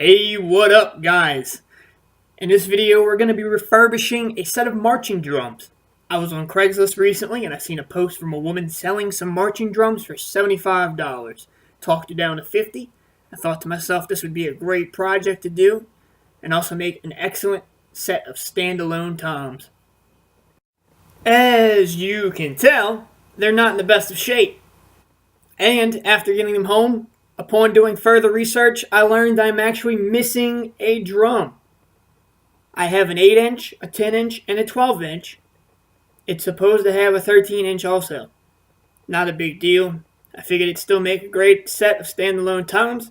Hey, what up, guys? In this video, we're going to be refurbishing a set of marching drums. I was on Craigslist recently and I seen a post from a woman selling some marching drums for $75. Talked it down to $50. I thought to myself this would be a great project to do and also make an excellent set of standalone toms. As you can tell, they're not in the best of shape. And after getting them home, upon doing further research, I learned I'm actually missing a drum. I have an 8-inch, a 10-inch, and a 12-inch. It's supposed to have a 13-inch also. Not a big deal. I figured it'd still make a great set of standalone toms,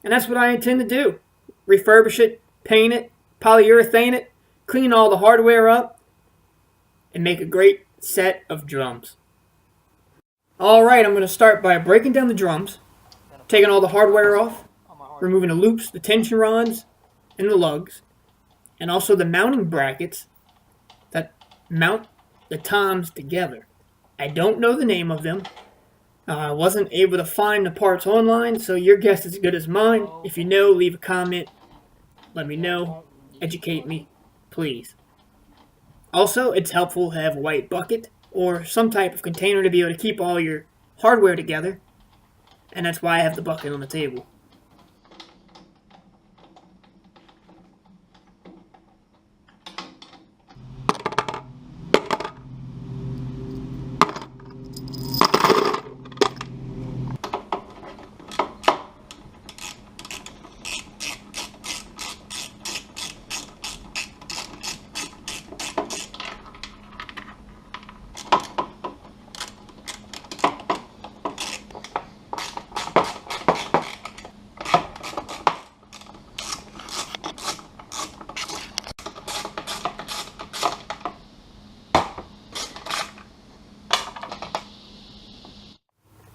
and that's what I intend to do. Refurbish it, paint it, polyurethane it, clean all the hardware up, and make a great set of drums. Alright, I'm going to start by breaking down the drums, taking all the hardware off, removing the loops, the tension rods, and the lugs, and also the mounting brackets that mount the toms together. I don't know the name of them. I wasn't able to find the parts online, so your guess is as good as mine. If you know, leave a comment. Let me know. Educate me, please. Also, it's helpful to have a white bucket or some type of container to be able to keep all your hardware together. And that's why I have the bucket on the table.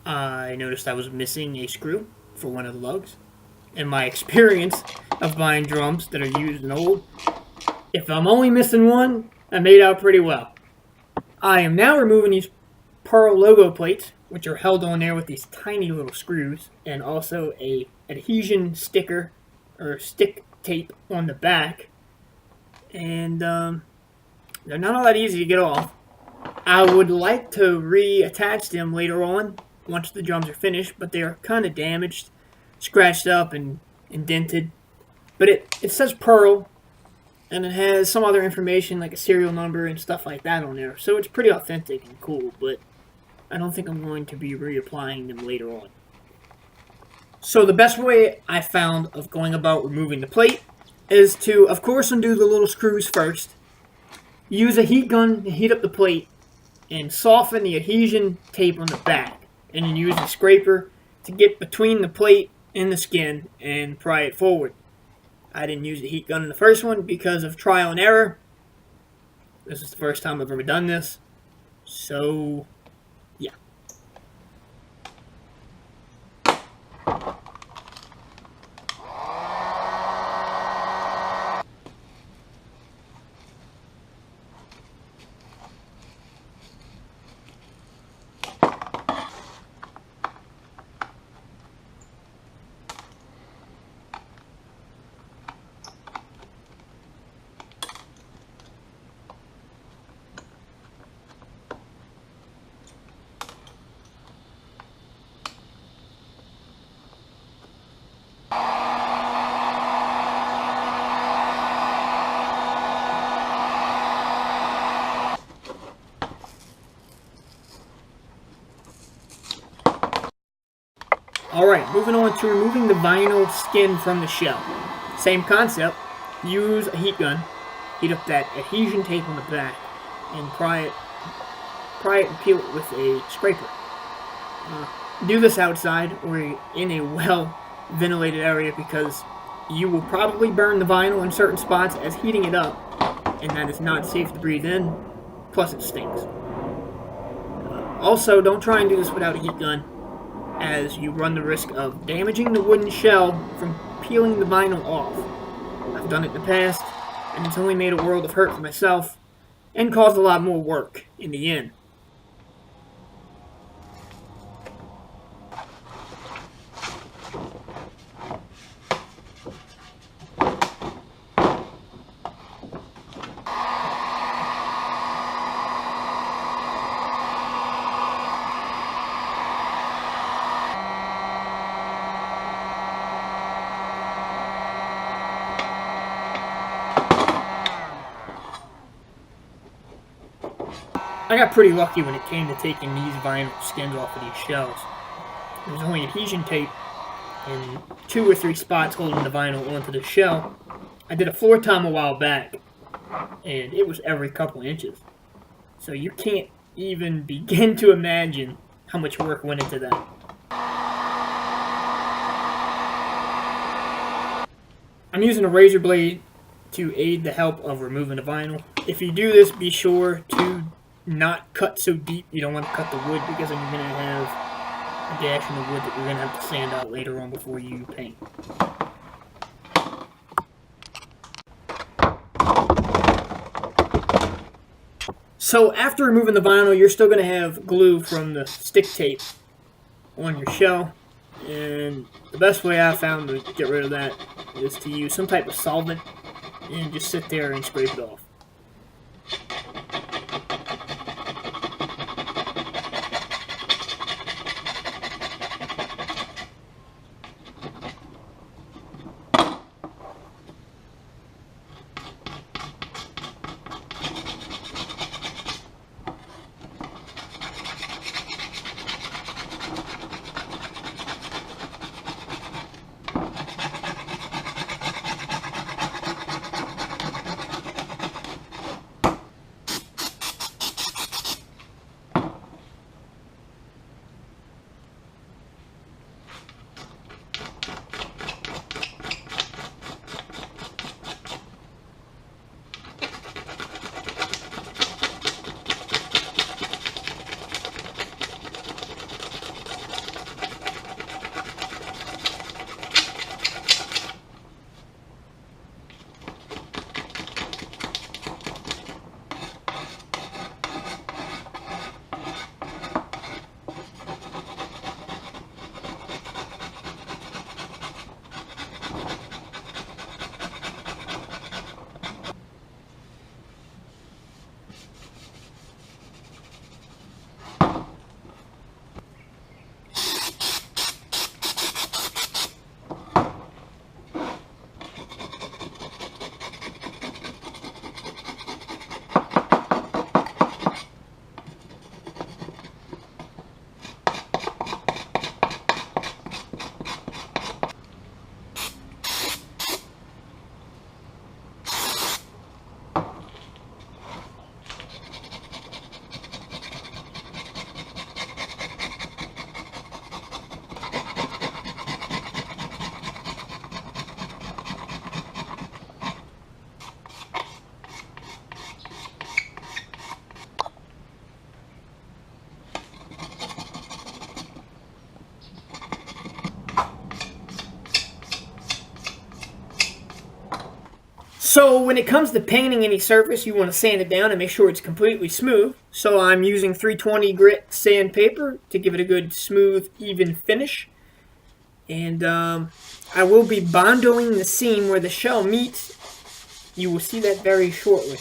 I noticed I was missing a screw for one of the lugs. In my experience of buying drums that are used and old, if I'm only missing one, I made out pretty well. I am now removing these Pearl logo plates, which are held on there with these tiny little screws, and also a adhesion sticker or stick tape on the back. And they're not all that easy to get off. I would like to reattach them later on once the drums are finished, but they are kind of damaged, scratched up, and indented. But it says Pearl, and it has some other information like a serial number and stuff like that on there. So it's pretty authentic and cool, but I don't think I'm going to be reapplying them later on. So the best way I found of going about removing the plate is to, of course, undo the little screws first. Use a heat gun to heat up the plate and soften the adhesion tape on the back. And then use a scraper to get between the plate and the skin and pry it forward. I didn't use the heat gun in the first one because of trial and error. This is the first time I've ever done this. So, yeah. Alright, moving on to removing the vinyl skin from the shell. Same concept. Use a heat gun, heat up that adhesion tape on the back, and pry it and peel it with a scraper. Do this outside or in a well-ventilated area because you will probably burn the vinyl in certain spots as heating it up, and that is not safe to breathe in, plus it stinks. Also, don't try and do this without a heat gun, as you run the risk of damaging the wooden shell from peeling the vinyl off. I've done it in the past, and it's only made a world of hurt for myself, and caused a lot more work in the end. I got pretty lucky when it came to taking these vinyl skins off of these shells. There's only adhesion tape and 2 or 3 spots holding the vinyl onto the shell. I did a floor time a while back, and it was every couple inches. So you can't even begin to imagine how much work went into that. I'm using a razor blade to aid the help of removing the vinyl. If you do this, be sure to not cut so deep. You don't want to cut the wood because then you're going to have a gash in the wood that you're going to have to sand out later on before you paint. So after removing the vinyl, you're still going to have glue from the stick tape on your shell. And the best way I've found to get rid of that is to use some type of solvent and just sit there and scrape it off. So when it comes to painting any surface, you want to sand it down and make sure it's completely smooth. So I'm using 320 grit sandpaper to give it a good smooth, even finish. And I will be bondoing the seam where the shell meets. You will see that very shortly.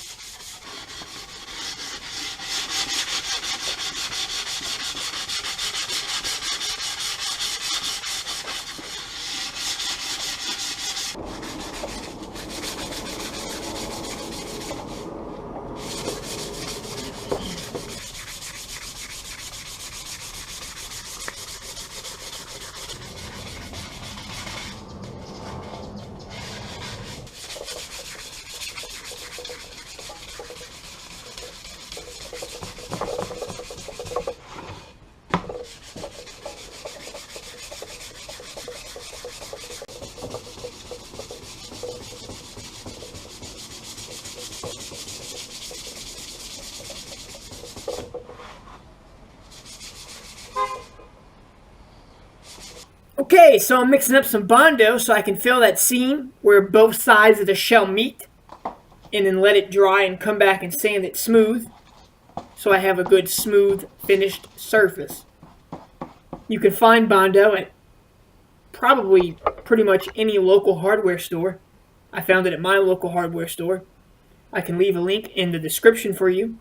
Okay, so I'm mixing up some Bondo so I can fill that seam where both sides of the shell meet, and then let it dry and come back and sand it smooth so I have a good smooth finished surface. You can find Bondo at probably pretty much any local hardware store. I found it at my local hardware store. I can leave a link in the description for you.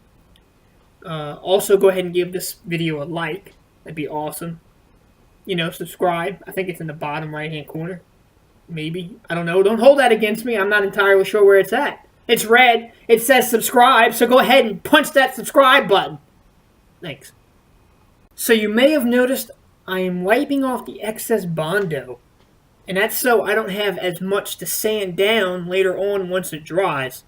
Also, go ahead and give this video a like. That'd be awesome. You know, subscribe. I think it's in the bottom right-hand corner. Maybe. I don't know. Don't hold that against me. I'm not entirely sure where it's at. It's red. It says subscribe, so go ahead and punch that subscribe button. Thanks. So you may have noticed I am wiping off the excess Bondo, and that's so I don't have as much to sand down later on once it dries.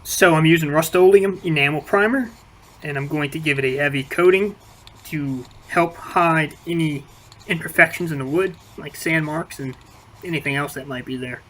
So I'm using Rust-Oleum enamel primer, and I'm going to give it a heavy coating to help hide any imperfections in the wood, like sand marks and anything else that might be there.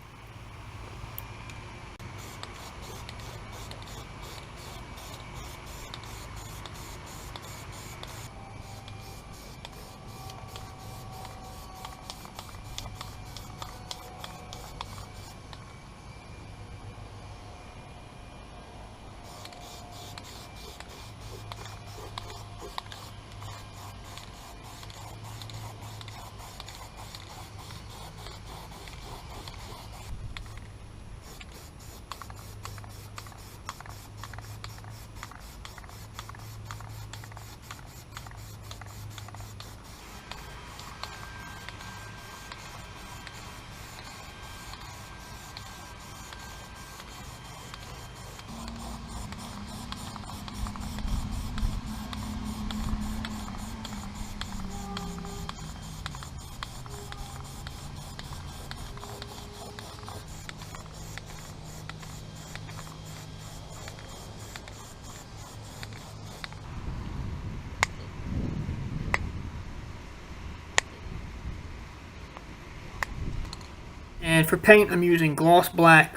And for paint, I'm using Gloss Black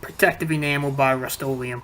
Protective Enamel by Rust-Oleum.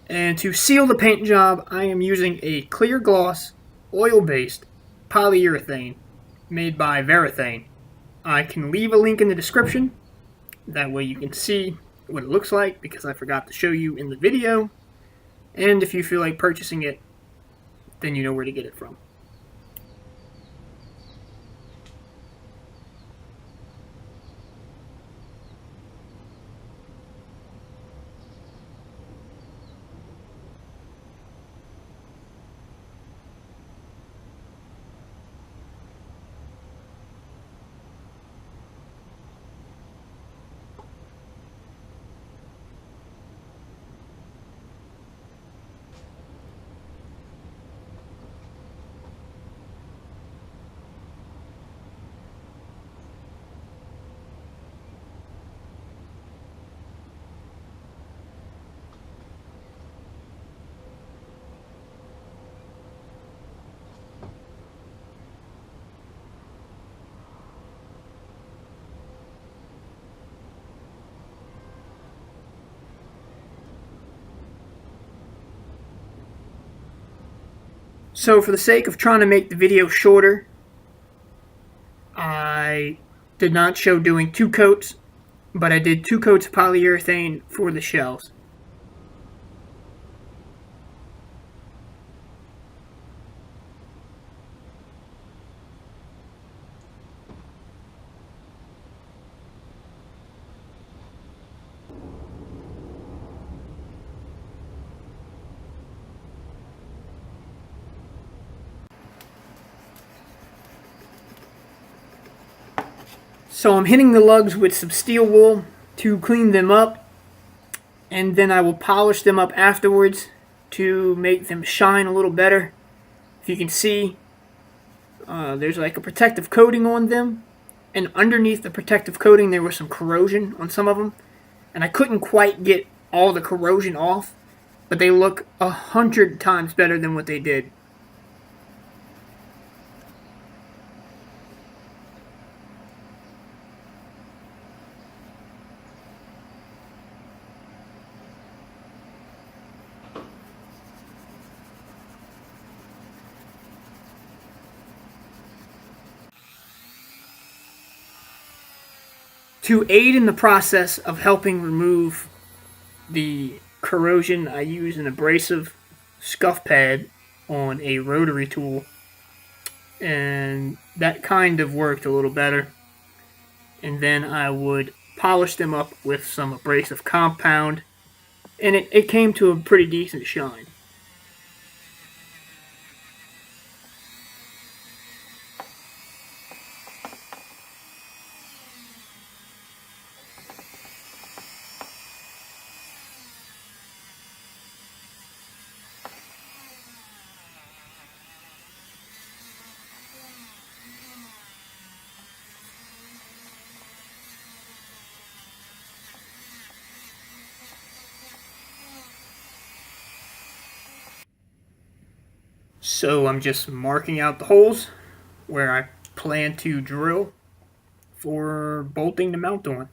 And to seal the paint job, I am using a clear gloss, oil-based polyurethane made by Varathane. I can leave a link in the description. That way you can see what it looks like, because I forgot to show you in the video. And if you feel like purchasing it, then you know where to get it from. So for the sake of trying to make the video shorter, I did not show doing 2 coats, but I did 2 coats of polyurethane for the shells. So I'm hitting the lugs with some steel wool to clean them up, and then I will polish them up afterwards to make them shine a little better. If you can see, there's like a protective coating on them, and underneath the protective coating there was some corrosion on some of them, and I couldn't quite get all the corrosion off, but they look 100 times better than what they did. To aid in the process of helping remove the corrosion, I use an abrasive scuff pad on a rotary tool, and that kind of worked a little better. And then I would polish them up with some abrasive compound, and it came to a pretty decent shine. So I'm just marking out the holes where I plan to drill for bolting the mount on.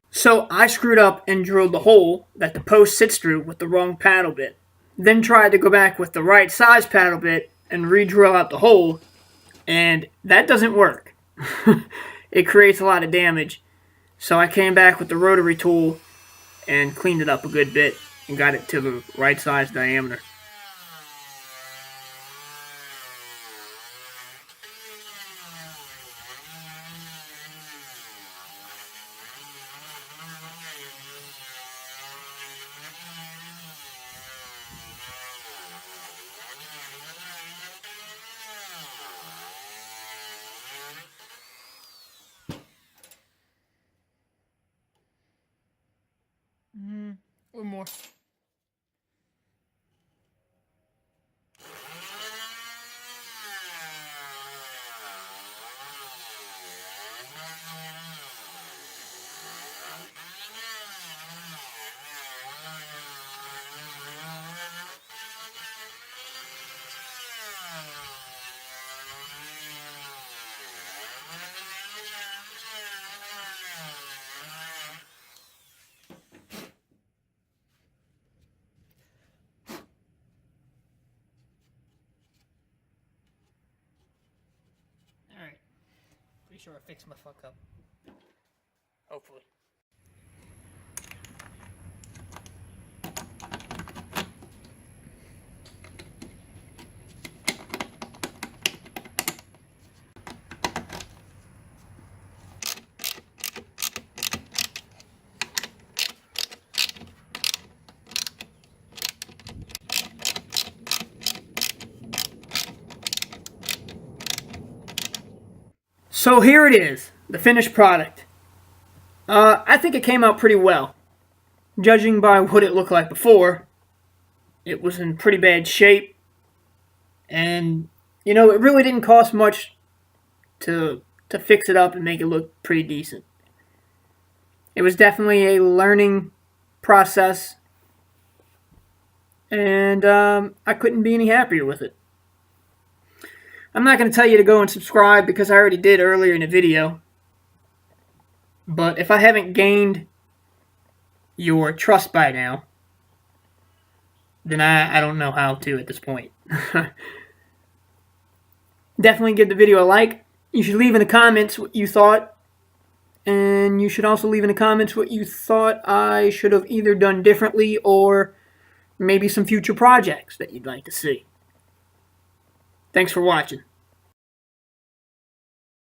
So I screwed up and drilled the hole that the post sits through with the wrong paddle bit. Then tried to go back with the right size paddle bit and re-drill out the hole, and that doesn't work. It creates a lot of damage. So I came back with the rotary tool and cleaned it up a good bit and got it to the right size diameter. Or more. Alright. Pretty sure I fixed my fuck up. Hopefully. So here it is, the finished product. I think it came out pretty well. Judging by what it looked like before, it was in pretty bad shape. And, you know, it really didn't cost much to fix it up and make it look pretty decent. It was definitely a learning process, and I couldn't be any happier with it. I'm not going to tell you to go and subscribe because I already did earlier in the video. But if I haven't gained your trust by now, then I don't know how to at this point. Definitely give the video a like. You should leave in the comments what you thought. And you should also leave in the comments what you thought I should have either done differently or maybe some future projects that you'd like to see. Thanks for watching.